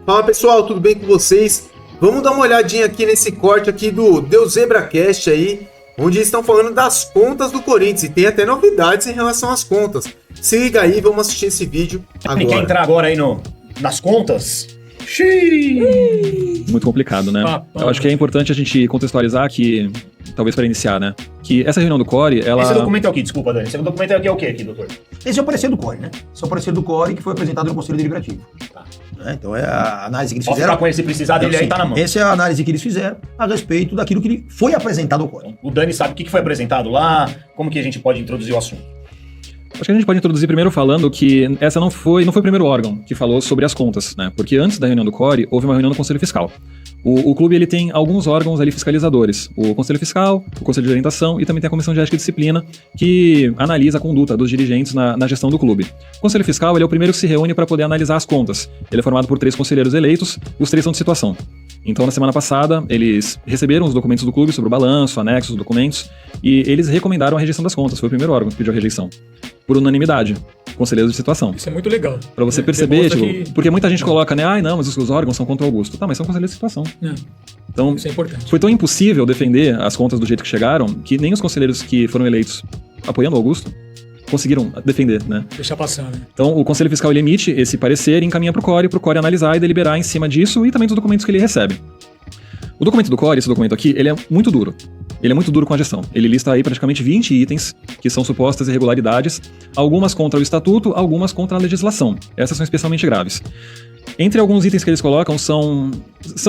Fala pessoal, tudo bem com vocês? Vamos dar uma olhadinha aqui nesse corte aqui do Deu ZebraCast aí, onde eles estão falando das contas do Corinthians e tem até novidades em relação às contas. Se liga aí, vamos assistir esse vídeo agora. Quer entrar agora aí nas contas? Muito complicado, né? Eu acho que é importante a gente contextualizar que, talvez para iniciar, né? Que essa reunião do CORE, ela... Esse documento é o quê? Desculpa, Dani. Esse documento é o quê aqui, doutor? Esse é o parecer do CORE, né? Esse é o parecer do CORE que foi apresentado no Conselho Deliberativo. Tá. Então é a análise que eles Posso fizeram. ficar com ele se precisar dele aí, tá na mão. Essa é a análise que eles fizeram a respeito daquilo que foi apresentado ao CORE. O Dani sabe o que foi apresentado lá, como que a gente pode introduzir o assunto. Acho que a gente pode introduzir primeiro falando que essa não foi o primeiro órgão que falou sobre as contas, né? Porque antes da reunião do CORE, houve uma reunião do Conselho Fiscal. O clube ele tem alguns órgãos ali fiscalizadores, o Conselho Fiscal, o Conselho de Orientação e também tem a Comissão de Ética e Disciplina, que analisa a conduta dos dirigentes na gestão do clube. O Conselho Fiscal ele é o primeiro que se reúne para poder analisar as contas. Ele é formado por 3 conselheiros eleitos, os 3 são de situação. Então, na semana passada, eles receberam os documentos do clube sobre o balanço, anexos, documentos, e eles recomendaram a rejeição das contas. Foi o primeiro órgão que pediu a rejeição. Por unanimidade. Conselheiros de situação. Isso é muito legal. Pra você perceber, porque muita gente coloca, né? Não, mas os órgãos são contra o Augusto. Tá, mas são conselheiros de situação. Então, isso é importante. Foi tão impossível defender as contas do jeito que chegaram, que nem os conselheiros que foram eleitos apoiando o Augusto conseguiram defender, né? Deixar passar, né? Então, o Conselho Fiscal ele emite esse parecer e encaminha pro CORE analisar e deliberar em cima disso e também dos documentos que ele recebe. O documento do CORE, esse documento aqui, ele é muito duro. Ele é muito duro com a gestão. Ele lista aí praticamente 20 itens que são supostas irregularidades, algumas contra o estatuto, algumas contra a legislação. Essas são especialmente graves. Entre alguns itens que eles colocam são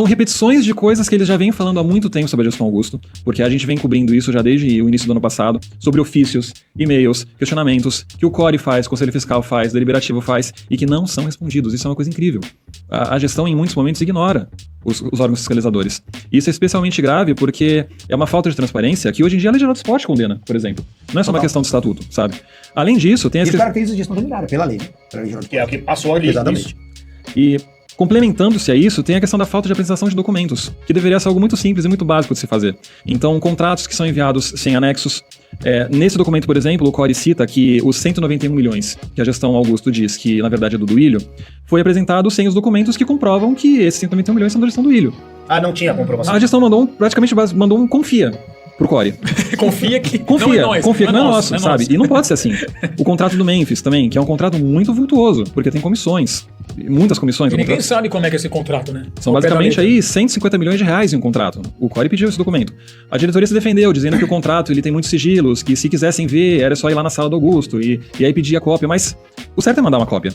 repetições de coisas que eles já vêm falando há muito tempo sobre a gestão Augusto, porque a gente vem cobrindo isso já desde o início do ano passado, sobre ofícios, e-mails, questionamentos, que o CORE faz, o Conselho Fiscal faz, o Deliberativo faz, e que não são respondidos. Isso é uma coisa incrível. A gestão, em muitos momentos, ignora os órgãos fiscalizadores. Isso é especialmente grave porque é uma falta de transparência que hoje em dia a Lei Geral do Esporte condena, por exemplo. Não é só uma questão de estatuto, sabe? Além disso, tem... Ele caracteriza a gestão ordinária pela lei, né? Que é o que passou ali. Exatamente. E complementando-se a isso, tem a questão da falta de apresentação de documentos, que deveria ser algo muito simples e muito básico de se fazer. Então, contratos que são enviados sem anexos. Nesse documento, por exemplo, o CORE cita que os 191 milhões que a gestão Augusto diz que, na verdade, é do Duílio, foi apresentado sem os documentos que comprovam que esses 191 milhões são da gestão do Duílio. Ah, não tinha comprovação? A gestão praticamente mandou um confia pro CORE. Confia que não é nosso, confia que não é nosso, sabe? E não pode ser assim. O contrato do Memphis também, que é um contrato muito vultuoso, porque tem comissões. Muitas comissões. E ninguém sabe como é que é esse contrato, né? São basicamente aí 150 milhões de reais em um contrato. O CORE pediu esse documento. A diretoria se defendeu, dizendo que o contrato ele tem muitos sigilos, que se quisessem ver, era só ir lá na sala do Augusto e aí pedir a cópia. Mas o certo é mandar uma cópia.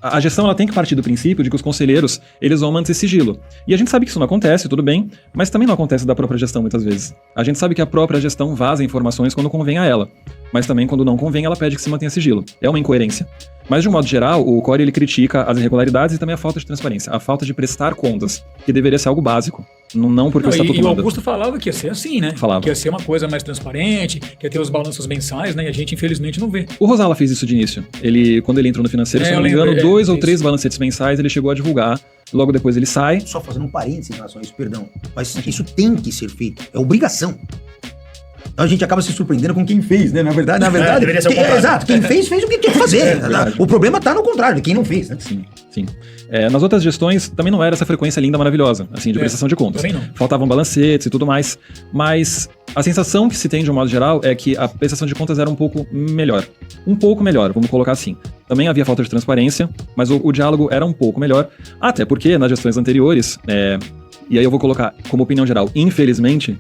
A gestão ela tem que partir do princípio de que os conselheiros eles vão manter sigilo. E a gente sabe que isso não acontece, tudo bem, mas também não acontece da própria gestão muitas vezes. A gente sabe que a própria gestão vaza informações quando convém a ela. Mas também quando não convém, ela pede que se mantenha sigilo. É uma incoerência. Mas de um modo geral, o CORE ele critica as irregularidades e também a falta de transparência, a falta de prestar contas, que deveria ser algo básico, não porque o estatuto manda. E o manda. Augusto falava que ia ser assim, né? Falava. Que ia ser uma coisa mais transparente, que ia ter os balanços mensais, né? E a gente infelizmente não vê. O Rosala fez isso de início. Quando ele entrou no financeiro, se não me engano, 2 ou 3 balancetes mensais ele chegou a divulgar. Logo depois ele sai. Só fazendo um parênteses em relação a isso, perdão. Mas isso tem que ser feito. É obrigação. Então a gente acaba se surpreendendo com quem fez, né? Na verdade, deveria ser o contrário. Exato, quem fez o que tinha que fazer. O problema tá no contrário, de quem não fez, né? Sim. Nas outras gestões também não era essa frequência linda, maravilhosa, assim, de prestação de contas. Também não. Faltavam balancetes e tudo mais, mas a sensação que se tem de um modo geral é que a prestação de contas era um pouco melhor. Um pouco melhor, vamos colocar assim. Também havia falta de transparência, mas o diálogo era um pouco melhor, até porque nas gestões anteriores, e aí eu vou colocar como opinião geral, infelizmente,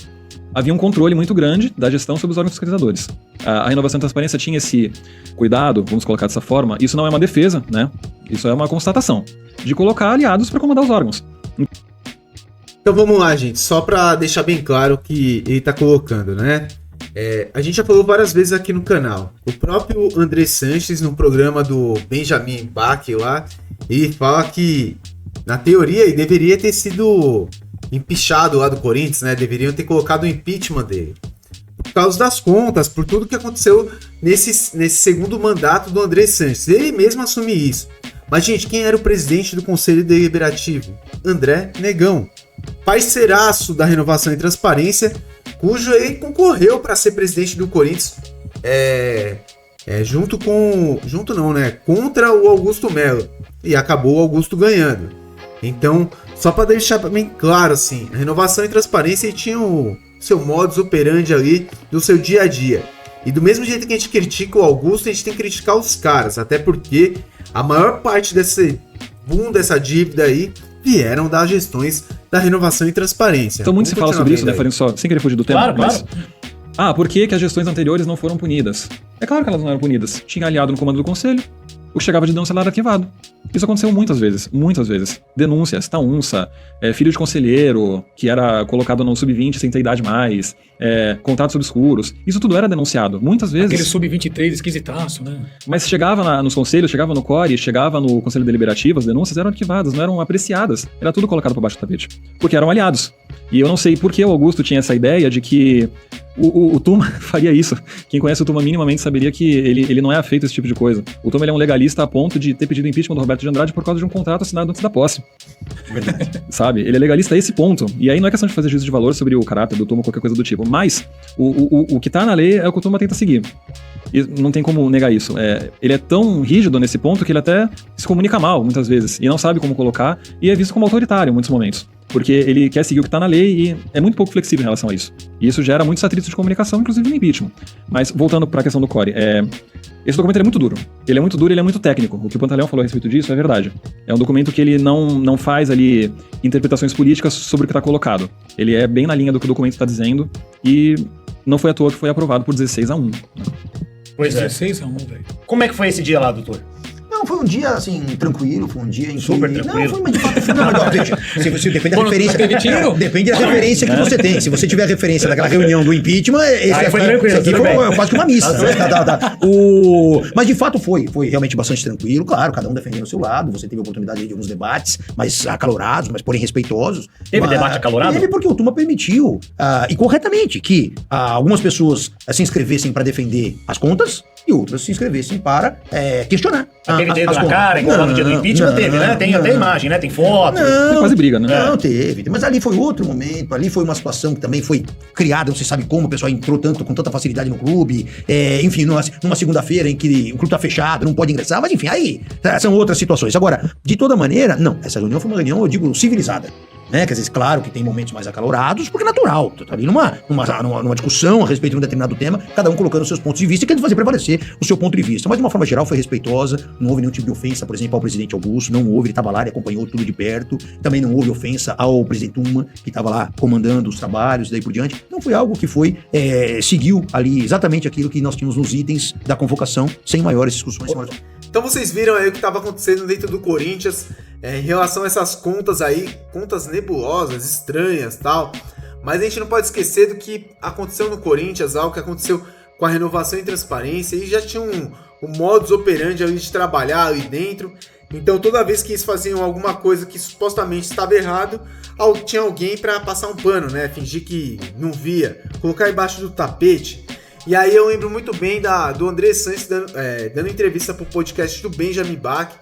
havia um controle muito grande da gestão sobre os órgãos fiscalizadores. A renovação da transparência tinha esse cuidado, vamos colocar dessa forma, isso não é uma defesa, né? Isso é uma constatação de colocar aliados para comandar os órgãos. Então vamos lá, gente, só para deixar bem claro o que ele tá colocando, né? A gente já falou várias vezes aqui no canal. O próprio André Sanches, no programa do Benjamin Bach lá, ele fala que, na teoria, ele deveria ter sido empichado lá do Corinthians, né? Deveriam ter colocado o impeachment dele. Por causa das contas, por tudo que aconteceu nesse segundo mandato do André Sanches. Ele mesmo assume isso. Mas, gente, quem era o presidente do Conselho Deliberativo? André Negão. Parceiraço da Renovação e Transparência, cujo ele concorreu para ser presidente do Corinthians contra o Augusto Melo. E acabou o Augusto ganhando. Então, só para deixar bem claro, assim, a renovação e transparência tinha o seu modus operandi ali do seu dia a dia. E do mesmo jeito que a gente critica o Augusto, a gente tem que criticar os caras, até porque a maior parte desse boom, dessa dívida aí, vieram das gestões da renovação e transparência. Então muito se fala sobre isso, né, aí. Farinho, só sem querer fugir do tema, Claro. Por que as gestões anteriores não foram punidas? É claro que elas não eram punidas. Tinha aliado no comando do conselho, o que chegava de denúncia era arquivado. Isso aconteceu muitas vezes. Denúncias, taunça, filho de conselheiro, que era colocado no sub-20 sem ter idade mais, contratos obscuros. Isso tudo era denunciado. Muitas vezes. Aquele sub-23 esquisitaço, né? Mas chegava nos conselhos, chegava no CORE, chegava no Conselho Deliberativo, as denúncias eram arquivadas, não eram apreciadas. Era tudo colocado por baixo do tapete. Porque eram aliados. E eu não sei por que o Augusto tinha essa ideia de que o Tuma faria isso. Quem conhece o Tuma minimamente saberia que ele não é afeito a esse tipo de coisa. O Tuma ele é um legalista a ponto de ter pedido impeachment do Roberto de Andrade por causa de um contrato assinado antes da posse. Sabe? Ele é legalista a esse ponto. E aí não é questão de fazer juízo de valor sobre o caráter do Tuma ou qualquer coisa do tipo. Mas o que tá na lei é o que o Tuma tenta seguir. E não tem como negar isso. Ele é tão rígido nesse ponto que ele até se comunica mal, muitas vezes, e não sabe como colocar, e é visto como autoritário em muitos momentos. Porque ele quer seguir o que está na lei e é muito pouco flexível em relação a isso. E isso gera muitos atritos de comunicação, inclusive no impeachment. Mas, voltando para a questão do CORE, esse documento é muito duro. Ele é muito duro e ele é muito técnico. O que o Pantaleão falou a respeito disso é verdade. É um documento que ele não faz ali interpretações políticas sobre o que está colocado. Ele é bem na linha do que o documento está dizendo e não foi à toa que foi aprovado por 16-1. Pois é. 16-1, velho. Como é que foi esse dia lá, doutor? Não, foi um dia, assim, tranquilo, foi um dia em que... Super tranquilo. Não, foi, mas de fato... Não, veja, se depende da Quando referência... teve tiro? Depende da referência que você tem. Se você tiver a referência daquela reunião do impeachment... Aí foi tranquilo, isso aqui tudo bem. foi quase que uma missa. Né? Mas de fato foi realmente bastante tranquilo. Claro, cada um defendendo o seu lado. Você teve a oportunidade de alguns debates mais acalorados, mas porém respeitosos. Teve debate acalorado? Teve porque o Tuma permitiu, e corretamente, que algumas pessoas se inscrevessem para defender as contas e outras se inscrevessem para questionar. Teve dedo na cara, igual lá no dia do impeachment, teve, né? Tem até imagem, né? Tem foto. É quase briga, né? Não, teve. Mas ali foi outro momento, ali foi uma situação que também foi criada, não se sabe como, o pessoal entrou com tanta facilidade no clube, enfim, numa segunda-feira em que o clube tá fechado, não pode ingressar, mas enfim, aí são outras situações. Agora, de toda maneira, não, essa reunião foi uma reunião, eu digo, civilizada. Né? Quer dizer, claro que tem momentos mais acalorados, porque é natural. Tu tá ali numa discussão a respeito de um determinado tema, cada um colocando os seus pontos de vista e querendo fazer prevalecer o seu ponto de vista. Mas de uma forma geral foi respeitosa, não houve nenhum tipo de ofensa, por exemplo, ao presidente Augusto, não houve, ele estava lá, ele acompanhou tudo de perto. Também não houve ofensa ao presidente Tuma, que estava lá comandando os trabalhos, daí por diante. Não foi algo que seguiu ali exatamente aquilo que nós tínhamos nos itens da convocação, sem maiores discussões. Então vocês viram aí o que estava acontecendo dentro do Corinthians em relação a essas contas aí, contas nebulosas, estranhas e tal. Mas a gente não pode esquecer do que aconteceu no Corinthians, algo que aconteceu com a renovação e transparência, e já tinha um modus operandi ali de trabalhar ali dentro. Então toda vez que eles faziam alguma coisa que supostamente estava errado, tinha alguém para passar um pano, né? Fingir que não via, colocar embaixo do tapete. E aí eu lembro muito bem do André Sanches dando entrevista pro podcast do Benjamin Bach.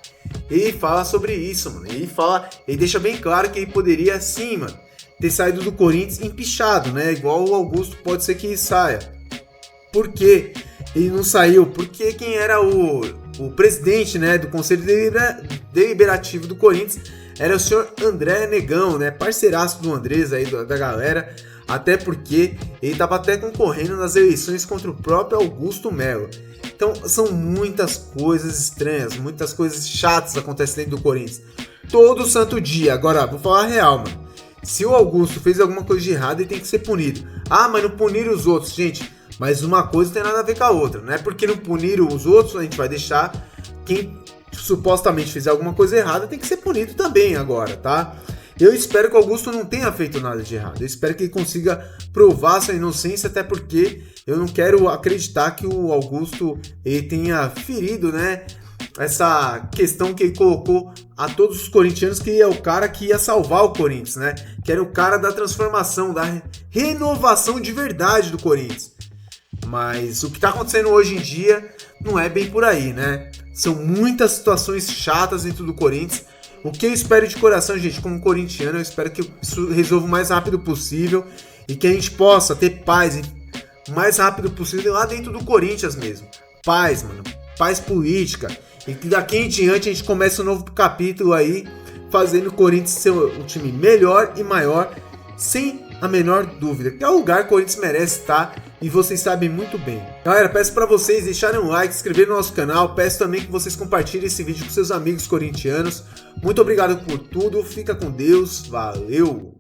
Ele fala sobre isso, mano. Ele deixa bem claro que ele poderia, sim, mano, ter saído do Corinthians empichado, né? Igual o Augusto pode ser que ele saia. Por quê? Ele não saiu? Porque quem era o presidente, né, do Conselho Deliberativo do Corinthians era o senhor André Negão, né? Parceiraço do Andrés aí, da galera. Até porque ele estava até concorrendo nas eleições contra o próprio Augusto Melo. Então são muitas coisas estranhas, muitas coisas chatas acontecendo dentro do Corinthians. Todo santo dia. Agora, vou falar a real, mano. Se o Augusto fez alguma coisa de errado, ele tem que ser punido. Mas não puniram os outros, gente. Mas uma coisa não tem nada a ver com a outra. Não é porque não puniram os outros, a gente vai deixar quem supostamente fizer alguma coisa errada tem que ser punido também agora, tá? Eu espero que o Augusto não tenha feito nada de errado. Eu espero que ele consiga provar sua inocência, até porque eu não quero acreditar que o Augusto ele tenha ferido, né, essa questão que ele colocou a todos os corintianos, que é o cara que ia salvar o Corinthians, né? Que era o cara da transformação, da renovação de verdade do Corinthians. Mas o que está acontecendo hoje em dia não é bem por aí, né? São muitas situações chatas dentro do Corinthians. O que eu espero de coração, gente, como corintiano, eu espero que isso resolva o mais rápido possível e que a gente possa ter paz o mais rápido possível lá dentro do Corinthians mesmo. Paz, mano. Paz política. E que daqui em diante a gente comece um novo capítulo aí fazendo o Corinthians ser um time melhor e maior, sem a menor dúvida. Que é o lugar que o Corinthians merece estar e vocês sabem muito bem. Galera, peço para vocês deixarem um like, se inscreverem no nosso canal, peço também que vocês compartilhem esse vídeo com seus amigos corintianos. Muito obrigado por tudo, fica com Deus, valeu!